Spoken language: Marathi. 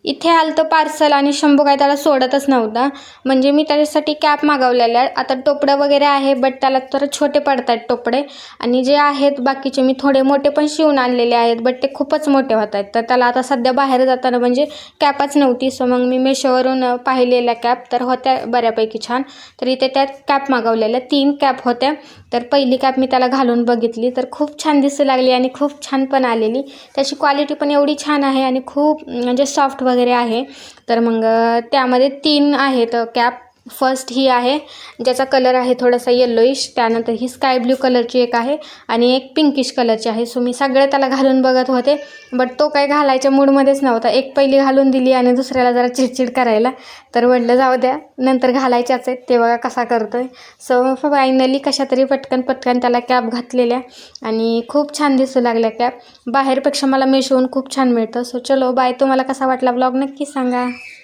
इथे आलं तर पार्सल आणि शंभू काय त्याला सोडतच नव्हता. म्हणजे मी त्याच्यासाठी कॅप मागवलेल्या. आता टोपडं वगैरे आहे बट त्याला तर छोटे पडतात टोपडे, आणि जे आहेत बाकीचे मी थोडे मोठे पण शिवून आणलेले आहेत बट ते खूपच मोठे होत आहेत. तर त्याला आता सध्या बाहेर जाताना म्हणजे कॅपच नव्हती. सो मग मी मेशोवरून पाहिलेल्या कॅप तर होत्या बऱ्यापैकी छान. तर इथे त्या कॅप मागवलेल्या 3 कॅप होत्या. तर पहिली कॅप मी त्याला घालून बघितली तर खूप छान दिसू लागली आणि खूप छान पण आलेली. त्याची क्वालिटी पण एवढी छान आहे आणि खूप म्हणजे सॉफ्ट वगैरे आहे. तर मग त्यामध्ये 3 आहेत कॅप. फर्स्ट ही आहे ज्याचा कलर आहे थोडासा येल्लोइश, त्यानंतर ही स्काय ब्ल्यू कलरची एक आहे आणि एक पिंकिश कलरची आहे. सो मी सगळे त्याला घालून बघत होते बट तो काही घालायच्या मूडमध्येच नव्हता. एक पहिली घालून दिली आणि दुसऱ्याला जरा चिडचिड करायला. तर म्हटलं जाऊ द्या, नंतर घालायच्याच आहेत, ते बघा कसा करतोय. सो फायनली कशा तरी पटकन त्याला कॅप घातलेल्या आणि खूप छान दिसू लागल्या कॅप. बाहेरपेक्षा मला मेशोहून खूप छान मिळतं. सो चलो बाय. तुम्हाला कसा वाटला ब्लॉग नक्की सांगा.